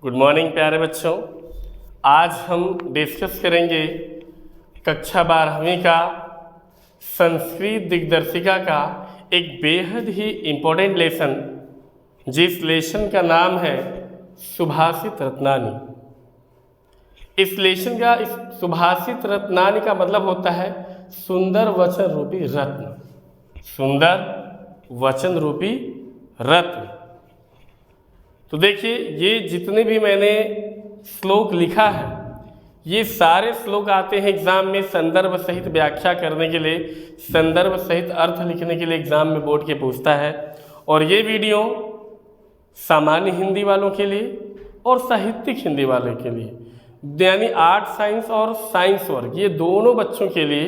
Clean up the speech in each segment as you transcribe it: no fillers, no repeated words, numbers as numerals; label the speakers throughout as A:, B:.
A: Good morning प्यारे बच्चों। आज हम डिस्कस करेंगे कक्षा 12वीं का संस्कृत दिग्दर्शिका का एक बेहद ही इम्पोर्टेंट लेसन, जिस लेसन का नाम है सुभाषित रत्नानी। इस लेसन का इस सुभाषित रत्नानी का मतलब होता है सुंदर वचन रूपी रत्न। सुंदर वचन रूपी रत्न। तो देखिए, ये जितने भी मैंने श्लोक लिखा है, ये सारे श्लोक आते हैं एग्जाम में संदर्भ सहित व्याख्या करने के लिए, संदर्भ सहित अर्थ लिखने के लिए एग्जाम में बोर्ड के पूछता है। और ये वीडियो सामान्य हिंदी वालों के लिए और साहित्यिक हिंदी वालों के लिए, यानी आर्ट साइंस और साइंस वर्ग, ये दोनों बच्चों के लिए,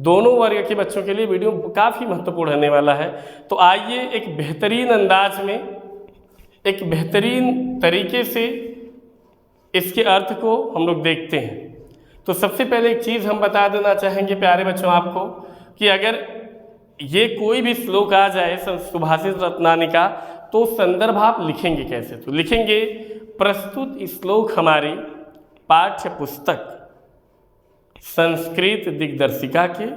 A: दोनों वर्ग के बच्चों के लिए वीडियो काफ़ी महत्वपूर्ण रहने वाला है। तो आइए एक बेहतरीन अंदाज में, एक बेहतरीन तरीके से इसके अर्थ को हम लोग देखते हैं। तो सबसे पहले एक चीज़ हम बता देना चाहेंगे प्यारे बच्चों आपको, कि अगर ये कोई भी श्लोक आ जाए सुभाषित रत्नानी का, तो संदर्भ आप लिखेंगे कैसे? तो लिखेंगे प्रस्तुत श्लोक हमारी पाठ्य पुस्तक संस्कृत दिग्दर्शिका के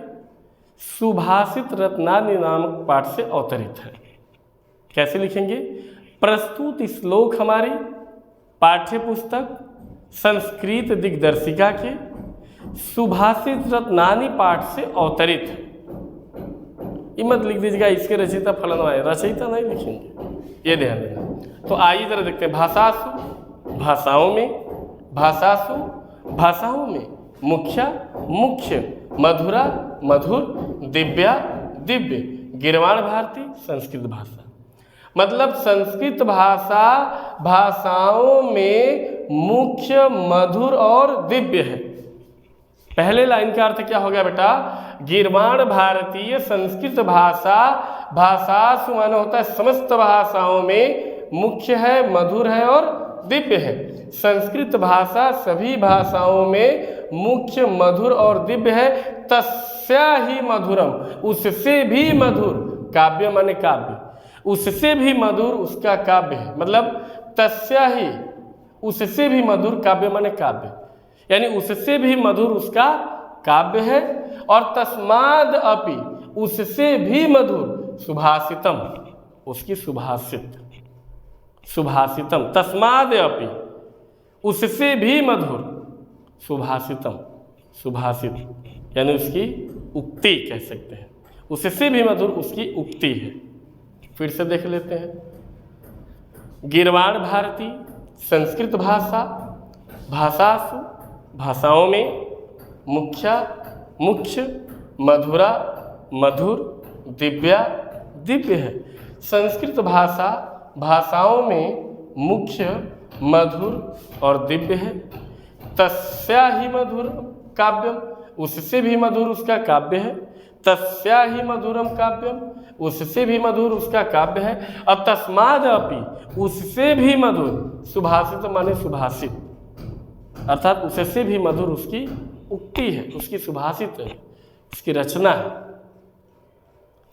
A: सुभाषित रत्नानी नामक पाठ से अवतरित है। कैसे लिखेंगे? प्रस्तुत श्लोक हमारी पाठ्य पुस्तक संस्कृत दिग्दर्शिका के सुभाषित रत्नानी पाठ से अवतरित है। ये मत लिख दीजिएगा इसके रचयिता फलाना है, रचयिता नहीं लिखेंगे, ये ध्यान देना। तो आइए जरा देखते हैं। भाषासु भाषाओं में, भाषासु भाषाओं में, मुख्या मुख्य, मधुरा मधुर, दिव्या दिव्य, गिरवाण भारती संस्कृत भाषा। मतलब संस्कृत भाषा भाषाओं में मुख्य, मधुर और दिव्य है। पहले लाइन का अर्थ क्या हो गया बेटा? गिरवाण भारतीय संस्कृत भाषा, भाषासु माने होता है समस्त भाषाओं में मुख्य है, मधुर है और दिव्य है। संस्कृत भाषा सभी भाषाओं में मुख्य, मधुर और दिव्य है। तस्या ही मधुरम, उससे भी मधुर, काव्य माने काव्य, उससे भी मधुर उसका काव्य है। मतलब तस्या ही, उससे भी मधुर, काव्य माने काव्य, यानी उससे भी मधुर उसका काव्य है। और तस्माद अपि, उससे भी मधुर, सुभाषितम, उसकी सुभाषित, सुभाषितम, तस्माद अपि, उससे भी मधुर, सुभाषितम, सुभाषित, यानी उसकी उक्ति कह सकते हैं। उससे भी मधुर उसकी उक्ति है। फिर से देख लेते हैं। गिरवाण भारती संस्कृत भाषा, भाषासु भाषाओं में, मुख्या मुख्य, मधुरा मधुर, दिव्या दिव्य है। संस्कृत भाषा भाषाओं में मुख्य, मधुर और दिव्य है। तस्या ही मधुर काव्यम, उससे भी मधुर उसका काव्य है। तस्या ही मधुरम काव्यम, उससे भी मधुर उसका काव्य है। और तस्माद अपि, उससे भी मधुर, सुभाषित माने सुभाषित, अर्थात उससे भी मधुर उसकी उक्ति है, उसकी सुभाषित है, उसकी रचना है।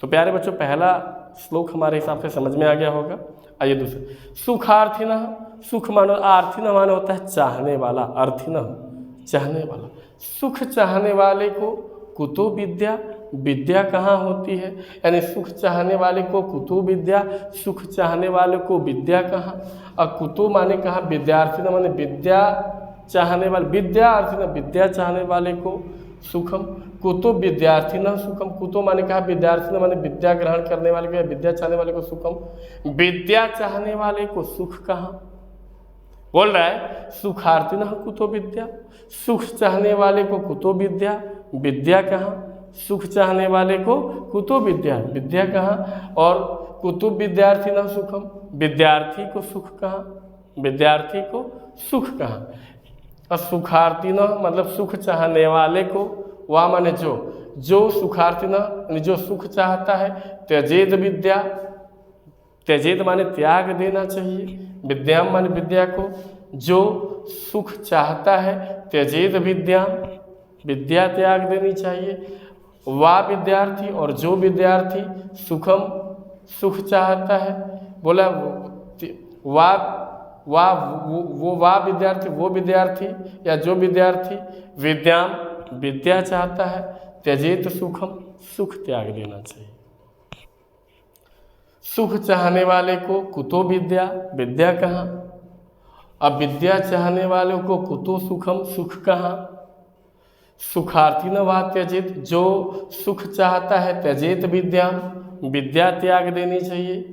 A: तो प्यारे बच्चों, पहला श्लोक हमारे हिसाब से समझ में आ गया होगा। आइए दूसरा। सुखार्थिन, सुख मानो, आर्थिन माने होता है चाहने वाला, अर्थिन चाहने वाला। सुख चाहने वाले को कुतो विद्या, विद्या कहाँ होती है? यानी सुख चाहने वाले को कुतो विद्या, सुख चाहने वाले को विद्या कहाँ? और कुतो माने कहाँ? विद्यार्थी न माने विद्या चाहने वाले, विद्यार्थी न विद्या चाहने वाले को सुखम, कुतो विद्यार्थी न सुखम। कुतो माने कहा? विद्यार्थी न माने विद्या ग्रहण करने वाले को या विद्या चाहने वाले को सुखम। विद्या चाहने वाले को सुख कहाँ? बोल रहा है सुखार्थी न कुतो विद्या, सुख चाहने वाले को कुतो विद्या, विद्या कहाँ? सुख चाहने वाले को कुतो विद्या, विद्या कहाँ? और कुतो विद्यार्थी न सुखम, विद्यार्थी को सुख कहाँ? विद्यार्थी को सुख कहाँ? और सुखार्थी न मतलब सुख चाहने वाले को, वह माने जो सुखार्थी न जो सुख चाहता है। त्यजेद विद्या, त्यजेद माने त्याग देना चाहिए, विद्याम माने विद्या को, जो सुख चाहता है। त्यजेद विद्याम, विद्या त्याग देनी चाहिए। वा विद्यार्थी, और जो विद्यार्थी सुखम सुख चाहता है, बोला वा वह विद्यार्थी या जो विद्यार्थी विद्याम विद्या चाहता है, त्यजेत सुखम सुख त्याग देना चाहिए। सुख चाहने वाले को कुतो विद्या, विद्या कहाँ? अब विद्या चाहने वालों को कुतो सुखम, सुख कहाँ? सुखार्थी न वा त्यजेत, जो सुख चाहता है त्यजेत विद्याम, विद्या त्याग देनी चाहिए।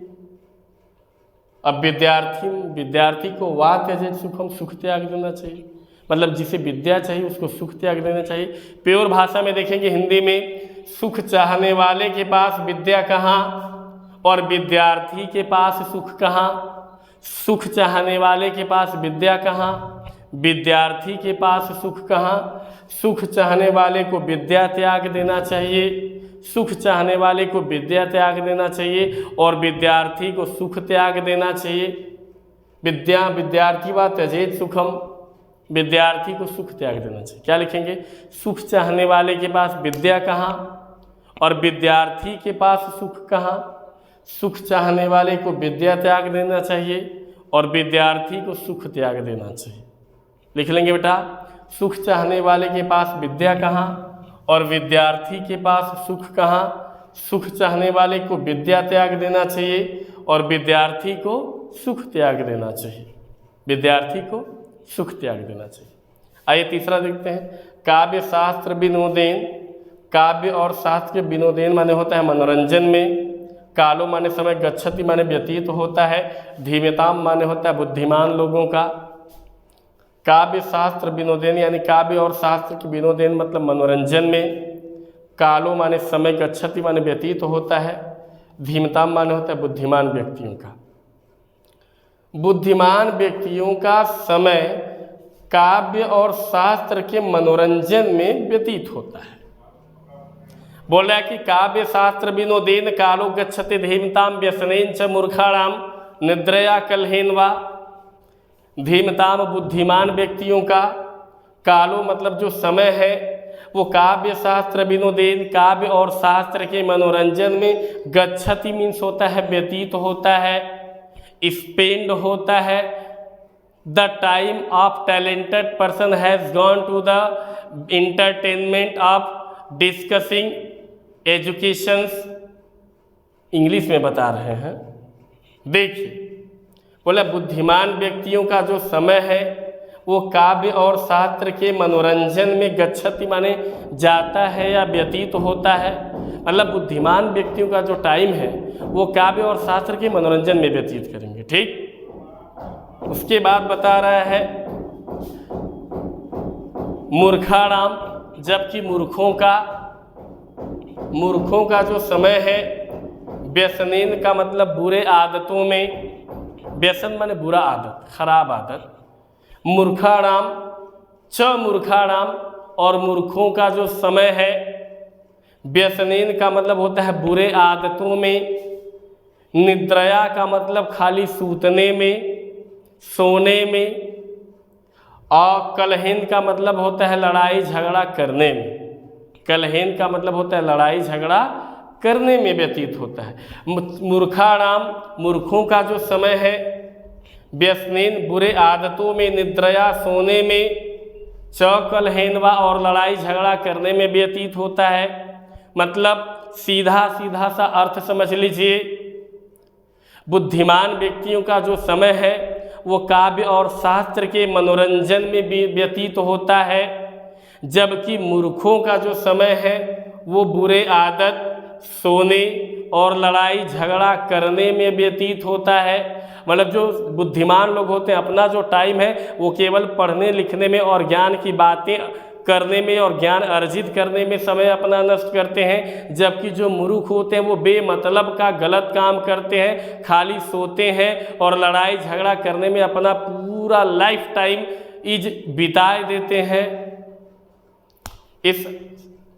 A: अब विद्यार्थी को वा त्यजेत सुखम, सुख त्याग देना चाहिए, मतलब जिसे विद्या चाहिए उसको सुख त्याग देना चाहिए। प्योर भाषा में देखेंगे हिंदी में, सुख चाहने वाले के पास विद्या कहाँ और विद्यार्थी के पास सुख कहाँ? सुख चाहने वाले के पास विद्या कहाँ, विद्यार्थी के पास सुख कहाँ? सुख चाहने वाले को विद्या त्याग देना चाहिए, सुख चाहने वाले को विद्या त्याग देना चाहिए और विद्यार्थी को सुख त्याग देना चाहिए। विद्यार्थी वा त्यजेत सुखम, विद्यार्थी को सुख त्याग देना चाहिए। क्या लिखेंगे? सुख चाहने वाले के पास विद्या कहाँ और विद्यार्थी के पास सुख कहाँ? सुख चाहने वाले को विद्या त्याग देना चाहिए और विद्यार्थी को सुख त्याग देना चाहिए। लिख लेंगे बेटा, सुख चाहने वाले के पास विद्या कहाँ और विद्यार्थी के पास सुख कहाँ? सुख चाहने वाले को विद्या त्याग देना चाहिए और विद्यार्थी को सुख त्याग देना चाहिए, विद्यार्थी को सुख त्याग देना चाहिए। आइए तीसरा देखते हैं, काव्य शास्त्र विनोदेन। काव्य और शास्त्र के विनोदेन माने होता है मनोरंजन में, कालो माने समय, गच्छति माने व्यतीत होता है, धीमताम माने होता है बुद्धिमान लोगों का। काव्य शास्त्र विनोदेन यानी काव्य और शास्त्र के विनोदेन मतलब मनोरंजन में, कालो माने समय, गच्छति माने व्यतीत होता है, धीमताम माने होता है बुद्धिमान व्यक्तियों का। बुद्धिमान व्यक्तियों का समय काव्य और शास्त्र के मनोरंजन में व्यतीत होता है। बोल रहा है कि काव्य शास्त्र विनोदेन कालो गच्छते धीमताम व्यसनेन च मूर्खाणाम निद्रया कलहेन वा। धीमताम बुद्धिमान व्यक्तियों का, कालो मतलब जो समय है वो काव्य शास्त्र विनोदेन काव्य और शास्त्र के मनोरंजन में, गच्छति मीन्स होता है व्यतीत होता है, स्पेंड होता है। The time of talented person has gone to the entertainment of discussing educations. English में बता रहे हैं, देखिए बोला बुद्धिमान व्यक्तियों का जो समय है वो काव्य और शास्त्र के मनोरंजन में गच्छति माने जाता है या व्यतीत होता है, मतलब बुद्धिमान व्यक्तियों का जो टाइम है वो काव्य और शास्त्र के मनोरंजन में व्यतीत करेंगे। ठीक, उसके बाद बता रहा है मूर्खाणाम, जबकि मूर्खों का जो समय है, व्यसनेन का मतलब बुरे आदतों में, व्यसन माने बुरा आदत, खराब आदत, मूर्खाणाम च मूर्खाणाम और मूर्खों का जो समय है, व्यसनेन का मतलब होता है बुरे आदतों में, निद्रया का मतलब खाली सूतने में, सोने में, और कलहेन का मतलब होता है लड़ाई झगड़ा करने में। कलहेन का मतलब होता है लड़ाई झगड़ा करने में व्यतीत होता है। मूर्खाणाम मूर्खों का जो समय है, व्यसनेन बुरे आदतों में, निद्रया सोने में, च कलहेनवा और लड़ाई झगड़ा करने में व्यतीत होता है। मतलब सीधा सा अर्थ समझ लीजिए, बुद्धिमान व्यक्तियों का जो समय है वो काव्य और शास्त्र के मनोरंजन में भी व्यतीत होता है, जबकि मूर्खों का जो समय है वो बुरे आदत, सोने और लड़ाई झगड़ा करने में व्यतीत होता है। मतलब जो बुद्धिमान लोग होते हैं अपना जो टाइम है वो केवल पढ़ने लिखने में और ज्ञान की बातें करने में और ज्ञान अर्जित करने में समय अपना नष्ट करते हैं, जबकि जो मूर्ख होते हैं वो बेमतलब का गलत काम करते हैं, खाली सोते हैं और लड़ाई झगड़ा करने में अपना पूरा लाइफ टाइम बिता देते हैं। इस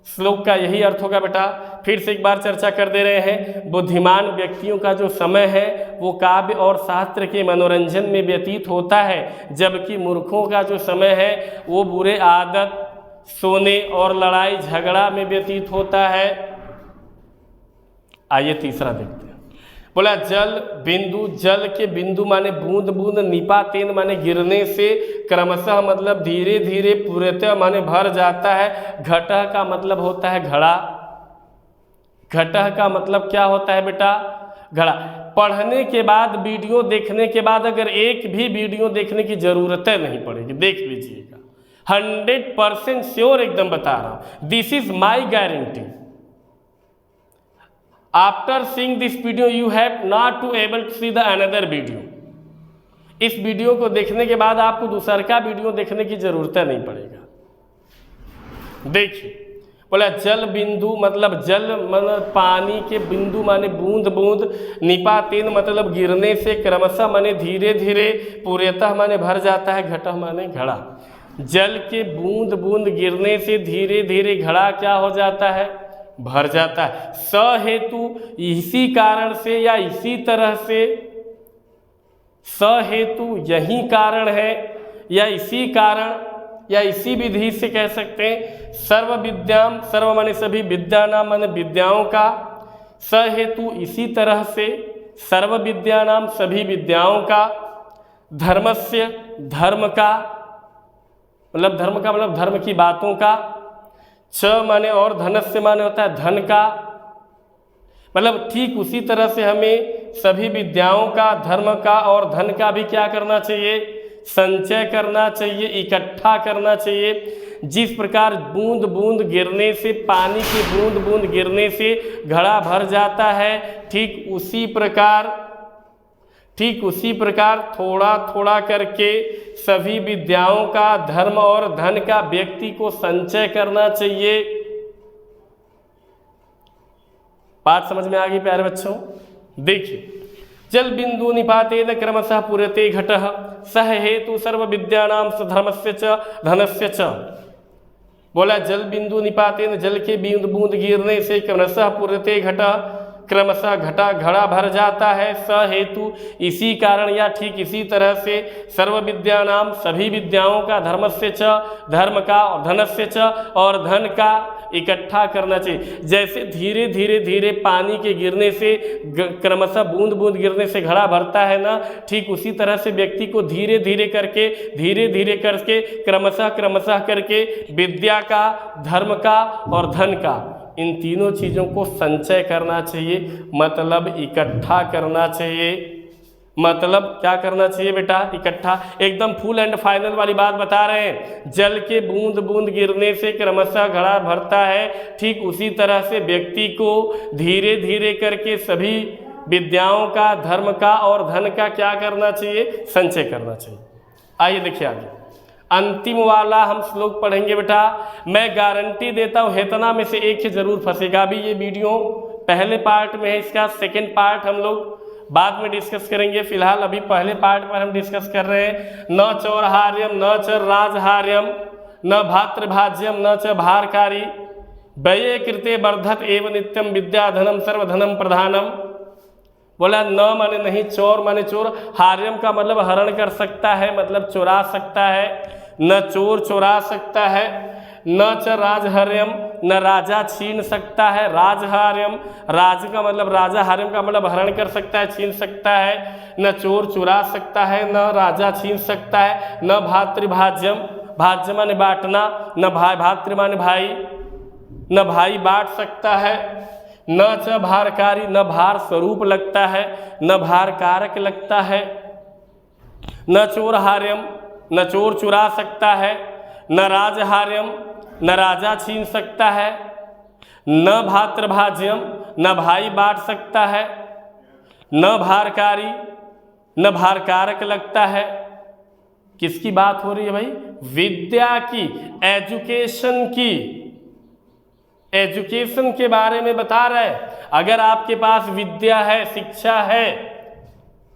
A: श्लोक का यही अर्थ होगा बेटा। फिर से एक बार चर्चा कर दे रहे हैं, बुद्धिमान व्यक्तियों का जो समय है वो काव्य और शास्त्र के मनोरंजन में व्यतीत होता है, जबकि मूर्खों का जो समय है वो बुरे आदत, सोने और लड़ाई झगड़ा में व्यतीत होता है। आइए तीसरा देखते हैं, बोला जल बिंदु, जल के बिंदु माने बूंद बूंद, निपातेन माने गिरने से, क्रमशः मतलब धीरे धीरे, पूर्णतः माने भर जाता है, घटः का मतलब होता है घड़ा, घटः का मतलब क्या होता है बेटा, घड़ा। पढ़ने के बाद, वीडियो देखने के बाद अगर एक भी वीडियो देखने की जरूरत नहीं पड़ेगी, देख लीजिएगा, 100% श्योर एकदम बता रहा हूं, this is my guarantee. After seeing this video you have not to able to see the another video. इस वीडियो को देखने के बाद आपको दूसर का वीडियो देखने की जरूरत नहीं पड़ेगा। देखिए बोला जल बिंदु मतलब जल मतलब पानी के, बिंदु माने बूंद बूंद, निपातेन मतलब गिरने से, क्रमशः माने धीरे धीरे, पूर्णतः माने भर जाता है, घटः माने घड़ा। जल के बूंद बूंद गिरने से धीरे धीरे घड़ा क्या हो जाता है, भर जाता है। स हेतु इसी कारण से या इसी तरह से, स हेतु यही कारण है या इसी कारण या इसी विधि से कह सकते हैं। सर्व विद्याम, सर्व माने सभी, विद्या नाम माने विद्याओं का, स हेतु इसी तरह से, सर्व विद्या नाम सभी विद्याओं का, धर्मस्य धर्म का मतलब धर्म का मतलब धर्म की बातों का, च माने और, धनस्य माने होता है धन का, मतलब ठीक उसी तरह से हमें सभी विद्याओं का, धर्म का और धन का भी क्या करना चाहिए, संचय करना चाहिए, इकट्ठा करना चाहिए। जिस प्रकार बूंद बूंद गिरने से, पानी की बूंद बूंद गिरने से घड़ा भर जाता है, ठीक उसी प्रकार थोड़ा थोड़ा करके सभी विद्याओं का, धर्म और धन का व्यक्ति को संचय करना चाहिए। बात समझ में आ गई प्यारे बच्चों। देखिए जल बिंदु निपातेन क्रमशः पूर्यते घटः, सह हेतु सर्व विद्यानां धर्मस्य च धनस्य च। बोला जल बिंदु निपातेन, जल के बूंद बूंद गिरने से, क्रमशः पूर्यते घटः, क्रमशः घड़ा भर जाता है, स हेतु इसी कारण या ठीक इसी तरह से, सर्व विद्यानाम सभी विद्याओं का, धर्मस्य च धर्म का और धनस्य च और धन का इकट्ठा करना चाहिए। जैसे धीरे धीरे धीरे पानी के गिरने से, क्रमशः बूंद बूंद गिरने से घड़ा भरता है ना, ठीक उसी तरह से व्यक्ति को धीरे धीरे करके क्रमशः करके विद्या का, धर्म का और धन का, इन तीनों चीज़ों को संचय करना चाहिए, मतलब इकट्ठा करना चाहिए। मतलब क्या करना चाहिए बेटा, इकट्ठा। एकदम फुल एंड फाइनल वाली बात बता रहे हैं। जल के बूंद बूंद गिरने से क्रमशः घड़ा भरता है, ठीक उसी तरह से व्यक्ति को धीरे धीरे करके सभी विद्याओं का, धर्म का और धन का क्या करना चाहिए, संचय करना चाहिए। आइए देखिए आगे अंतिम वाला हम श्लोक पढ़ेंगे बेटा। मैं गारंटी देता हूँ हेतना में से एक ही जरूर फंसेगा। अभी ये वीडियो पहले पार्ट में है, इसका सेकेंड पार्ट हम लोग बाद में डिस्कस करेंगे। फिलहाल अभी पहले पार्ट पर हम डिस्कस कर रहे हैं। न चौरहार्यम न च राजहार्यम न भातृभाज्यम न च भारकारी, व्यये कृते वर्धत एव नित्यम विद्याधनम सर्वधनम प्रधानम। बोला न माने नहीं, चोर माने चोर, हार्यम का मतलब हरण कर सकता है, मतलब चुरा सकता है, न चोर चुरा सकता है, न च राजहार्यम न राजा छीन सकता है, राजहार्यम राज का मतलब राजा, हार्यम का मतलब हरण कर सकता है, छीन सकता है, न चोर चुरा सकता है, न राजा छीन सकता है, न भातृभाज्यम, भाज्य माने बांटना, न भाई, भातृ माने भाई, न भाई बांट सकता है, न च भारकारी न भार स्वरूप लगता है, न भार कारक लगता है, न चोर हार्यम न चोर चुरा सकता है, न राजहार्यम न राजा छीन सकता है, न भातृभाज्यम न भाई बांट सकता है, न भारकारी न भारकारक लगता है। किसकी बात हो रही है भाई? विद्या की, एजुकेशन की, एजुकेशन के बारे में बता रहे हैं। अगर आपके पास विद्या है, शिक्षा है,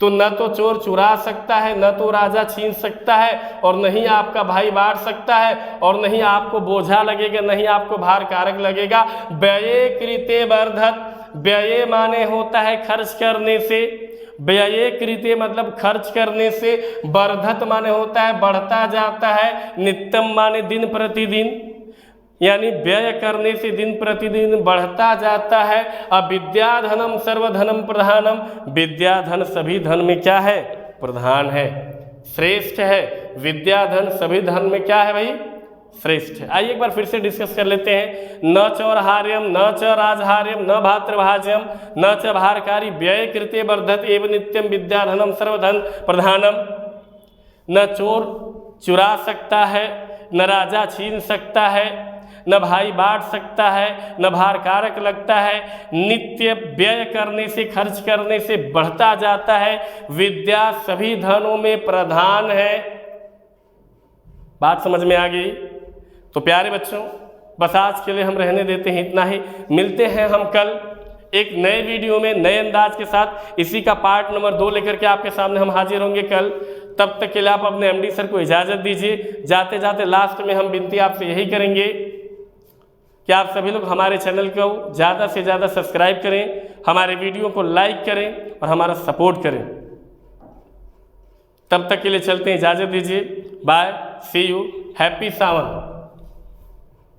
A: तो न तो चोर चुरा सकता है, न तो राजा छीन सकता है, और नहीं आपका भाई बांट सकता है, और नहीं आपको बोझा लगेगा, नहीं आपको भार कारक लगेगा। व्यये कृते वर्धत, व्यय माने होता है खर्च करने से, व्यये कृते मतलब खर्च करने से, वर्धत माने होता है बढ़ता जाता है, नित्यम माने दिन प्रतिदिन, यानी व्यय करने से दिन प्रतिदिन बढ़ता जाता है। अब विद्याधनम सर्वधनम प्रधानम, विद्याधन सभी धन में क्या है? प्रधान है, श्रेष्ठ है। विद्याधन सभी धन में क्या है भाई? श्रेष्ठ है। आइए एक बार फिर से डिस्कस कर लेते हैं। न चौरहार्यम न च राजहार्यम न भातृभाज्यम न च भारकारी व्यय कृते वर्धत एवं नित्यम विद्याधनम सर्वधन प्रधानम। न चोर चुरा सकता है, न राजा छीन सकता है, न भाई बांट सकता है, न भार कारक लगता है। नित्य व्यय करने से, खर्च करने से बढ़ता जाता है। विद्या सभी धनों में प्रधान है। बात समझ में आ गई? तो प्यारे बच्चों, बस आज के लिए हम रहने देते हैं इतना ही। मिलते हैं हम कल एक नए वीडियो में नए अंदाज के साथ। इसी का पार्ट नंबर 2 लेकर के आपके सामने हम हाजिर होंगे कल। तब तक के लिए आप अपने एमडी सर को इजाज़त दीजिए। जाते जाते लास्ट में हम विनती आपसे यही करेंगे कि आप सभी लोग हमारे चैनल को ज़्यादा से ज़्यादा सब्सक्राइब करें, हमारे वीडियो को लाइक करें और हमारा सपोर्ट करें। तब तक के लिए चलते हैं, इजाज़त दीजिए। Bye, see you, happy Sawan.